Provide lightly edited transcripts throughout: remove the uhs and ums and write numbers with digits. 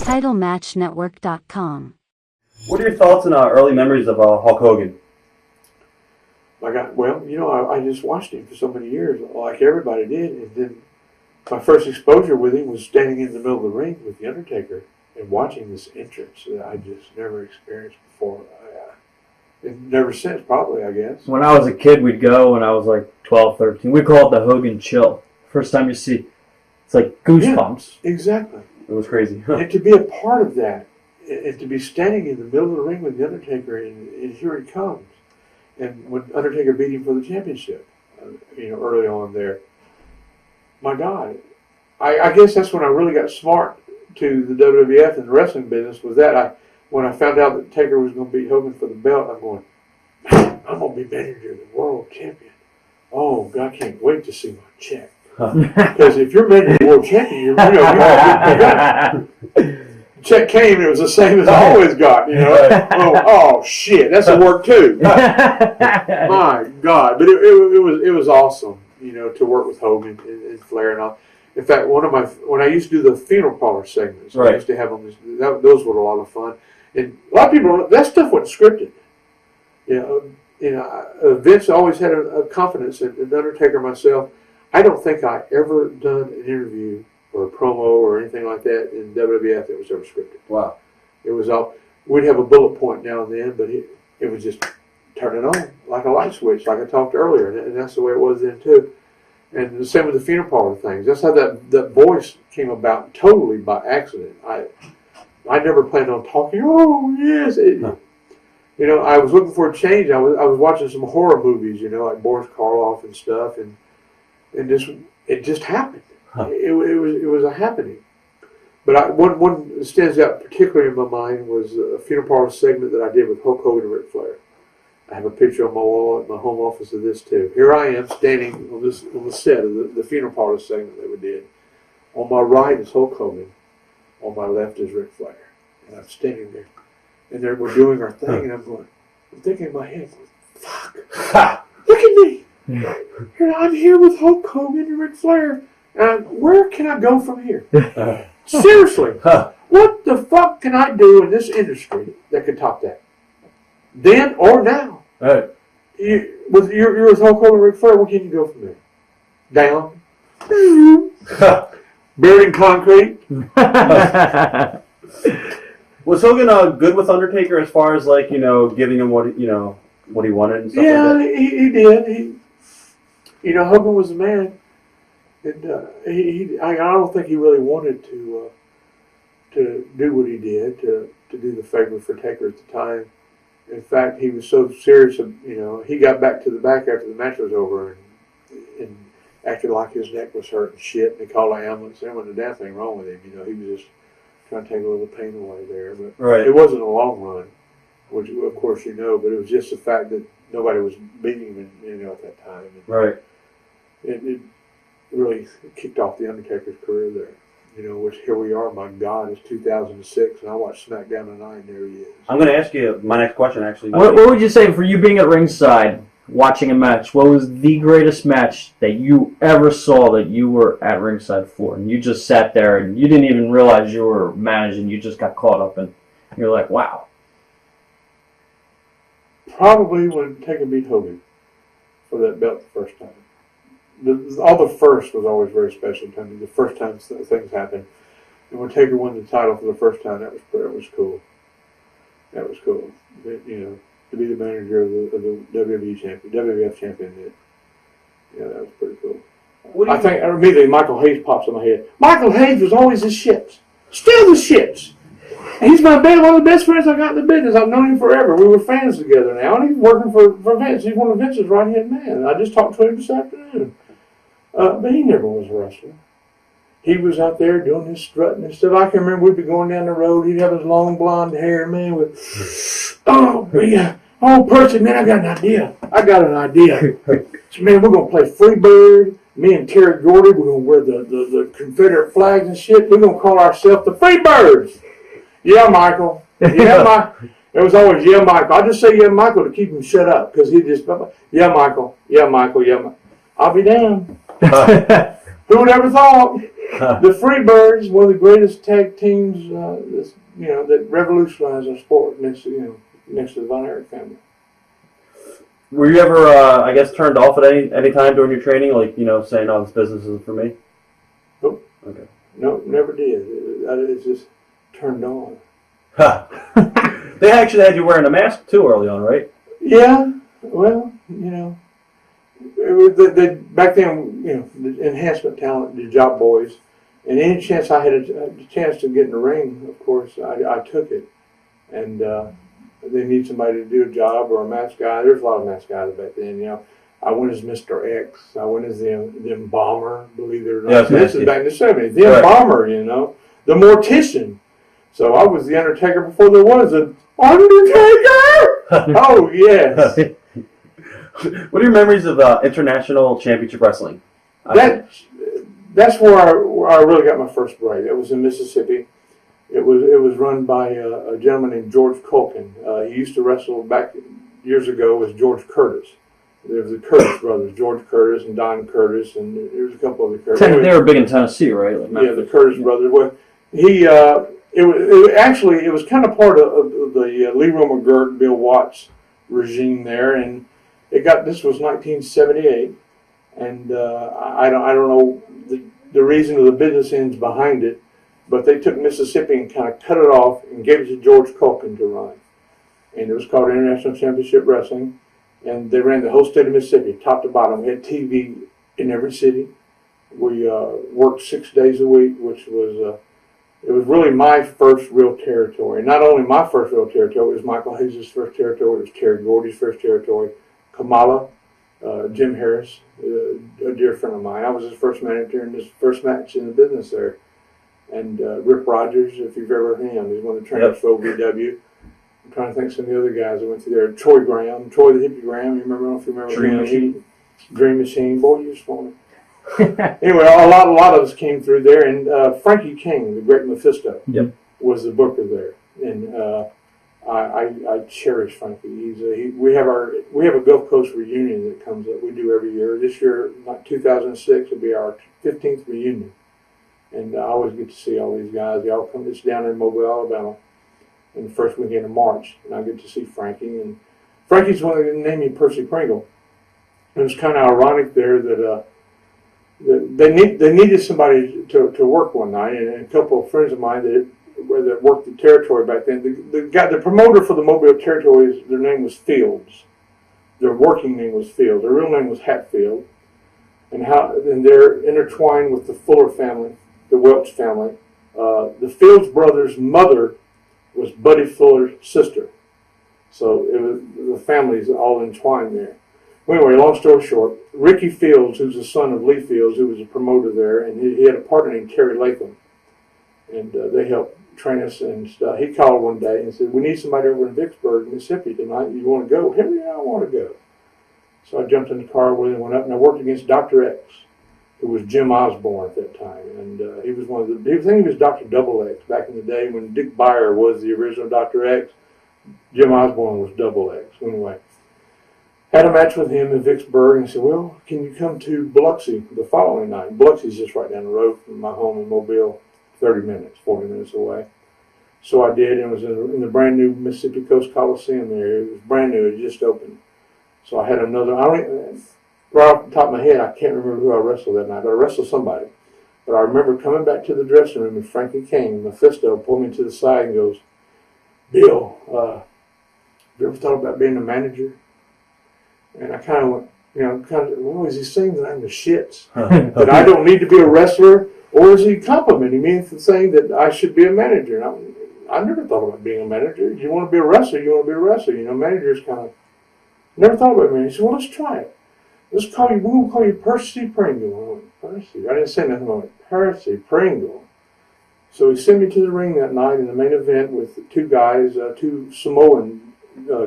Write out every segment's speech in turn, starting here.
TitleMatchNetwork.com. What are your thoughts and early memories of Hulk Hogan? Well, I just watched him for so many years, like everybody did, and then my first exposure with him was standing in the middle of the ring with the Undertaker and watching this entrance that I just never experienced before. And never since, probably, I guess. When I was a kid, we'd go when I was like 12, 13. We call it the Hogan chill. First time you see, it's like goosebumps. Yeah, exactly. It was crazy. And to be a part of that, and to be standing in the middle of the ring with the Undertaker, and here he comes. And when Undertaker beat him for the championship, early on there, my God, I guess that's when I really got smart to the WWF and the wrestling business. Was that when I found out that Taker was going to beat Hogan for the belt, I'm going, man, I'm going to be manager of the world champion. Oh, God, I can't wait to see my check. Because if you're manager of the world champion, you're check came and it was the same as I always got, Oh shit, that's a work too. My God, but it was awesome, to work with Hogan and Flair and all. In fact, when I used to do the funeral parlor segments, I used to have them. Those were a lot of fun, and a lot of people, that stuff wasn't scripted. Vince always had a confidence in Undertaker. Myself, I don't think I ever done an interview or a promo or anything like that in WWF that was ever scripted. Wow. It was all, we'd have a bullet point now and then, but it was just turn it on like a light switch, like I talked earlier, and that's the way it was then too. And the same with the funeral parlor things. That's how that voice came about totally by accident. I never planned on talking. Oh yes, I was looking for a change. I was watching some horror movies, like Boris Karloff and stuff, and it just happened. Huh. It was a happening. But one that stands out particularly in my mind was a funeral parlor segment that I did with Hulk Hogan and Ric Flair. I have a picture on my wall at my home office of this too. Here I am standing on the set of the funeral parlor segment that we did. On my right is Hulk Hogan. On my left is Ric Flair. And I'm standing there. And we're doing our thing, and I'm thinking in my head, fuck, look at me. I'm here with Hulk Hogan and Ric Flair. Where can I go from here? Seriously, what the fuck can I do in this industry that could top that? Then or now? You're with Hulk Hogan and Ric Flair, where can you go from there? Down? Buried in concrete? Was Hogan good with Undertaker as far as giving him what he wanted and stuff like that? Yeah, he did. Hogan was a man, and I don't think he really wanted to do what he did to do the favor for Taker at the time. In fact, he was so serious, he got back to the back after the match was over and acted like his neck was hurt and shit. And they called an ambulance. There wasn't a damn thing wrong with him. He was just trying to take a little pain away there. But It wasn't a long run, which of course but it was just the fact that nobody was beating him, at that time. And it really kicked off the Undertaker's career there. Which here we are, my God, it's 2006, and I watch SmackDown tonight, and there he is. I'm going to ask you my next question, actually. What would you say for you being at ringside, watching a match, what was the greatest match that you ever saw that you were at ringside for? And you just sat there, and you didn't even realize you were managing, you just got caught up, and you're like, wow. Probably when Taker beat Hogan for that belt the first time. All the first was always very special to me. The first time things happened, and when Taker won the title for the first time, that was cool. That was cool. To be the manager of the WWF champion. Yeah, that was pretty cool. I think immediately Michael Hayes pops in my head. Michael Hayes was always the shits, still the shits. And he's one of the best friends I got in the business. I've known him forever. We were fans together now, and he's working for Vince. He's one of Vince's right-hand man. I just talked to him this afternoon. But he never was a wrestler. He was out there doing his strutting and stuff. I can remember we'd be going down the road. He'd have his long blonde hair, man, with, Percy, man, I got an idea. So, man, we're going to play Freebird. Me and Terry Gordy, we're going to wear the Confederate flags and shit. We're going to call ourselves the Freebirds. Yeah, Michael. Yeah, Michael. It was always, yeah, Michael. I just say, yeah, Michael, to keep him shut up. Because he just, yeah, Michael. Yeah, Michael. Yeah, Michael. I'll be down. Who would ever thought? The Freebirds, one of the greatest tag teams, that revolutionized our sport next to the Von Erich family. Were you ever, I guess, turned off at any time during your training, like, saying, "Oh, this business isn't for me"? Nope. Okay. No, never did. It's just turned on. They actually had you wearing a mask too early on, right? Yeah. Well, back then, the enhancement talent, the job boys, and any chance I had a chance to get in the ring, of course, I took it. And they need somebody to do a job or a match guy. There's a lot of match guys back then, I went as Mr. X. I went as the Embalmer, believe it or not. Yes, this is back in the 70s. The right. Embalmer, the Mortician. So I was the Undertaker before there was an Undertaker! Oh, yes. What are your memories of International Championship Wrestling? That's where I really got my first break. It was in Mississippi. It was run by a gentleman named George Culkin. He used to wrestle back years ago as George Curtis. There was the Curtis brothers, George Curtis and Don Curtis, and there was a couple other Curtis. They were big in Tennessee, right? Yeah, the Curtis brothers. Well, it was kind of part of the Leroy McGirt, Bill Watts regime there, and this was 1978, and I don't know the reason of the business ends behind it, but they took Mississippi and kind of cut it off and gave it to George Culkin to run, and it was called International Championship Wrestling, and they ran the whole state of Mississippi, top to bottom. We had TV in every city. We worked 6 days a week, which was it was really my first real territory. Not only my first real territory, it was Michael Hayes' first territory, it was Terry Gordy's first territory, Kamala, Jim Harris, a dear friend of mine. I was his first manager in his first match in the business there. And Rip Rogers, if you've ever heard of him, he's one of the trainers for OVW. I'm trying to think of some of the other guys that went through there. Troy the Hippie Graham, you remember Dream him? Dream Machine. Boy, you just want Anyway, a lot of us came through there, and Frankie King, the great Mephisto, was the booker there, and I cherish Frankie. We have a Gulf Coast reunion that comes up. We do every year. This year, 2006, will be our 15th reunion, and I always get to see all these guys. They all come. It's down in Mobile, Alabama, in the first weekend of March, and I get to see Frankie. And Frankie's one of the named me Percy Pringle. And it's kind of ironic there that. They needed somebody to work one night, and a couple of friends of mine that worked the territory back then. The promoter for the Mobile territory, their name was Fields. Their working name was Fields. Their real name was Hatfield, and they're intertwined with the Fuller family, the Welch family. The Fields brothers' mother was Buddy Fuller's sister, so the families all entwined there. Anyway, long story short, Ricky Fields, who's the son of Lee Fields, who was a promoter there, and he had a partner named Terry Latham, and they helped train us and stuff. He called one day and said, "We need somebody over in Vicksburg, Mississippi tonight. You want to go?" "Hell yeah, I want to go." So I jumped in the car with him and went up, and I worked against Dr. X, who was Jim Osborne at that time, and he was one of the. I think he was Dr. Double X back in the day when Dick Beyer was the original Dr. X. Jim Osborne was Double X. Anyway. Had a match with him in Vicksburg, and he said, "Well, can you come to Biloxi the following night?" Biloxi's just right down the road from my home in Mobile, 40 minutes away. So I did, and it was in the brand new Mississippi Coast Coliseum there. It was brand new, it just opened. So I had another, right off the top of my head, I can't remember who I wrestled that night, but I wrestled somebody. But I remember coming back to the dressing room, and Frankie King, Mephisto, pulled me to the side and goes, "Bill, have you ever thought about being a manager?" And I kind of went, well, is he saying that I'm the shits? That I don't need to be a wrestler? Or is he complimenting me for saying that I should be a manager? And I never thought about being a manager. You want to be a wrestler, you want to be a wrestler. Managers kind of, never thought about me. He said, "Well, let's try it. We're going to call you Percy Pringle." I went, "Percy?" I didn't say nothing. I went, "Percy Pringle." So he sent me to the ring that night in the main event with two guys, two Samoan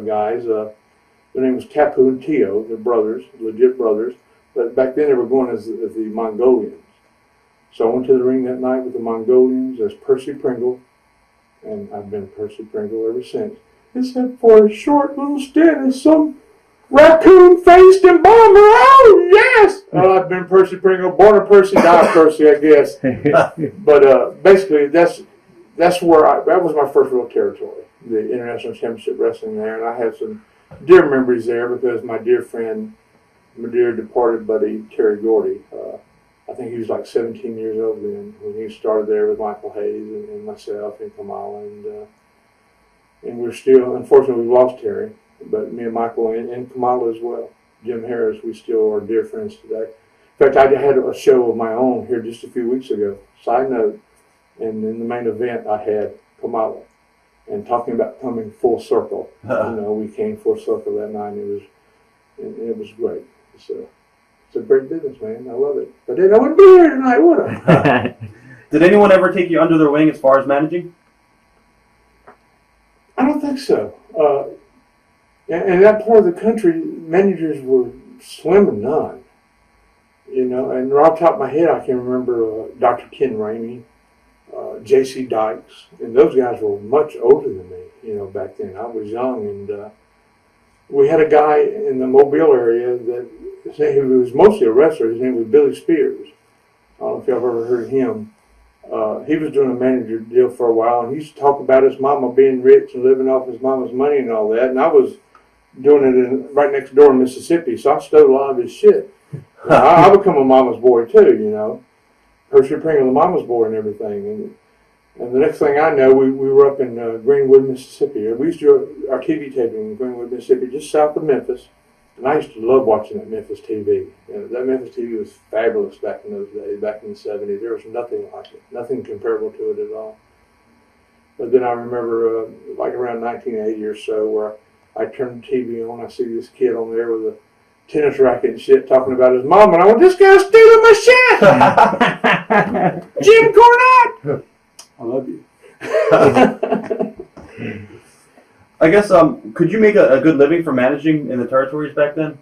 guys, their name was Tapu and Tio. They're brothers, legit brothers. But back then they were going as the Mongolians. So I went to the ring that night with the Mongolians as Percy Pringle. And I've been Percy Pringle ever since. Except for a short little stint as some raccoon-faced and bomber. Oh, yes! Well, I've been Percy Pringle, born a Percy, die Percy, I guess. But basically, that was my first real territory, the International Championship Wrestling there. And I have some dear memories there because my dear friend, my dear departed buddy, Terry Gordy, I think he was like 17 years old then when he started there with Michael Hayes and myself and Kamala. And we're still, unfortunately, we lost Terry, but me and Michael and Kamala as well. Jim Harris, we still are dear friends today. In fact, I had a show of my own here just a few weeks ago. Side note, and in the main event, I had Kamala. And talking about coming full circle, we came full circle that night. And it was great. It's a great business, man. I love it. But then I wouldn't be here tonight, would I? Did anyone ever take you under their wing as far as managing? I don't think so. And that part of the country, managers were slim and none. And right off the top of my head, I can remember Dr. Ken Ramey, J.C. Dykes, and those guys were much older than me, back then. I was young, and we had a guy in the Mobile area he was mostly a wrestler. His name was Billy Spears. I don't know if y'all have ever heard of him. He was doing a manager deal for a while, and he used to talk about his mama being rich and living off his mama's money and all that. And I was doing it right next door in Mississippi, so I stole a lot of his shit. I become a mama's boy too, Hershey Pringle, the mama's boy and everything. And the next thing I know, we were up in Greenwood, Mississippi. We used to do our TV taping in Greenwood, Mississippi, just south of Memphis. And I used to love watching that Memphis TV. That Memphis TV was fabulous back in those days, back in the 70s. There was nothing like it, nothing comparable to it at all. But then I remember, like around 1980 or so, where I turned the TV on, I see this kid on there with a tennis racket and shit talking about his mom, and I went, this guy's stealing my shit! Jim Cornette! I love you. I guess, could you make a good living from managing in the territories back then?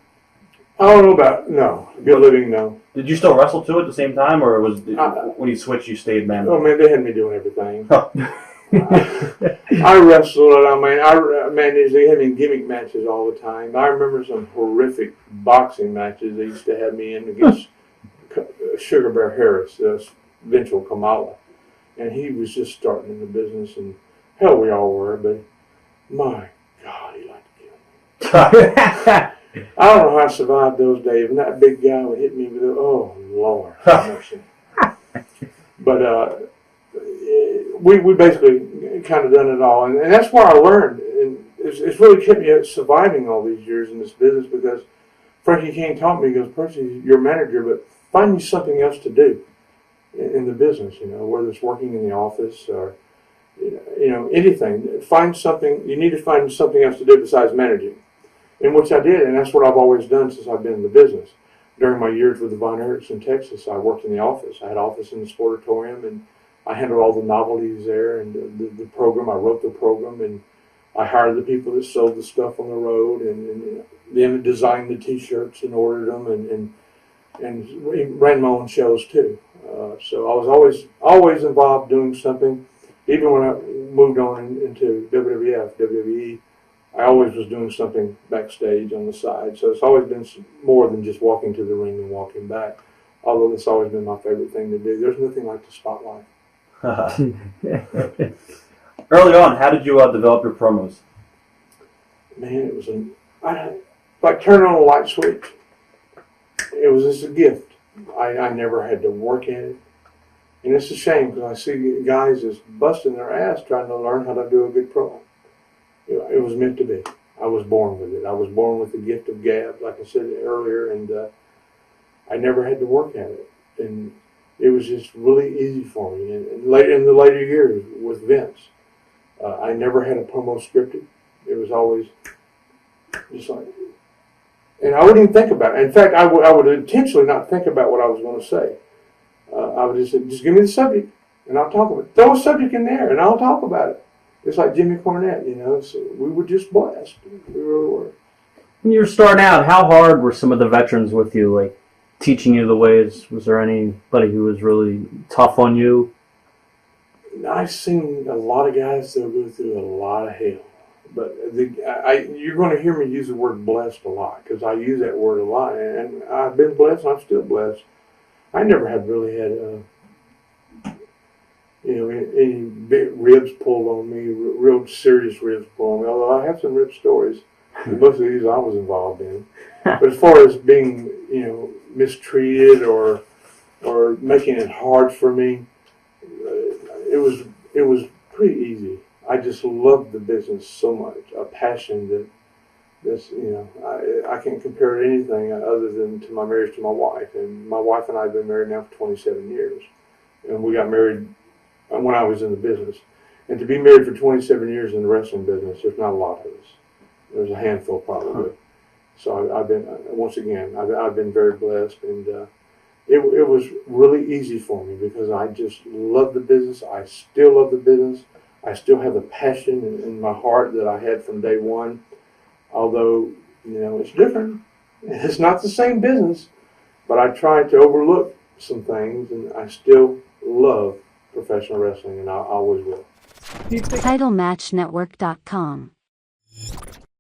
I don't know about, no. Good living, no. Did you still wrestle too at the same time, or when you switched, you stayed managing? Oh, man, they had me doing everything. I wrestled, I managed, they had me in gimmick matches all the time. I remember some horrific boxing matches they used to have me in against Sugar Bear Harris, eventual Kamala. And he was just starting in the business, and hell, we all were, but my God, he liked to kill me. I don't know how I survived those days, and that big guy would hit me with oh, Lord, mercy. But we basically kind of done it all, and that's where I learned, and it's really kept me surviving all these years in this business, because Frankie King taught me, he goes, Percy, you're a manager, but find me something else to do in the business, whether it's working in the office or, anything. Find something, you need to find something else to do besides managing, in which I did, and that's what I've always done since I've been in the business. During my years with the Von Erichs in Texas, I worked in the office. I had an office in the Sportatorium, and I handled all the novelties there and the program. I wrote the program, and I hired the people that sold the stuff on the road, and then designed the T-shirts and ordered them, and ran my own shows too. So I was always involved doing something. Even when I moved on into WWF, WWE, I always was doing something backstage on the side. So it's always been more than just walking to the ring and walking back. Although it's always been my favorite thing to do. There's nothing like the spotlight. Early on, how did you develop your promos? Man, it was like turning on a light switch. It was just a gift. I never had to work at it. And it's a shame because I see guys just busting their ass trying to learn how to do a good promo. It was meant to be. I was born with it. I was born with the gift of gab, like I said earlier, and I never had to work at it. And it was just really easy for me. And later in the later years with Vince, I never had a promo scripted. It was always just like, and I wouldn't even think about it. In fact, I would intentionally not think about what I was going to say. I would just say, just give me the subject, and I'll talk about it. Throw a subject in there, and I'll talk about it. It's like Jimmy Cornette, So we were just blessed. We really were. When you were starting out, how hard were some of the veterans with you, like teaching you the ways? Was there anybody who was really tough on you? I've seen a lot of guys that go through a lot of hell. But you're going to hear me use the word blessed a lot because I use that word a lot, and I've been blessed. I'm still blessed. I never have really had any big ribs pulled on me, real serious ribs pulled on me. Although I have some rib stories, and most of these I was involved in. But as far as being, mistreated or making it hard for me, it was pretty easy. I just loved the business so much, a passion that's I can't compare it to anything other than to my marriage to my wife. And my wife and I have been married now for 27 years, and we got married when I was in the business. And to be married for 27 years in the wrestling business, there's not a lot of us. There's a handful probably. So I've been I've been very blessed, and it was really easy for me because I just love the business. I still love the business. I still have the passion in my heart that I had from day one. Although, it's different. It's not the same business, but I try to overlook some things, and I still love professional wrestling, and I always will. TitleMatchNetwork.com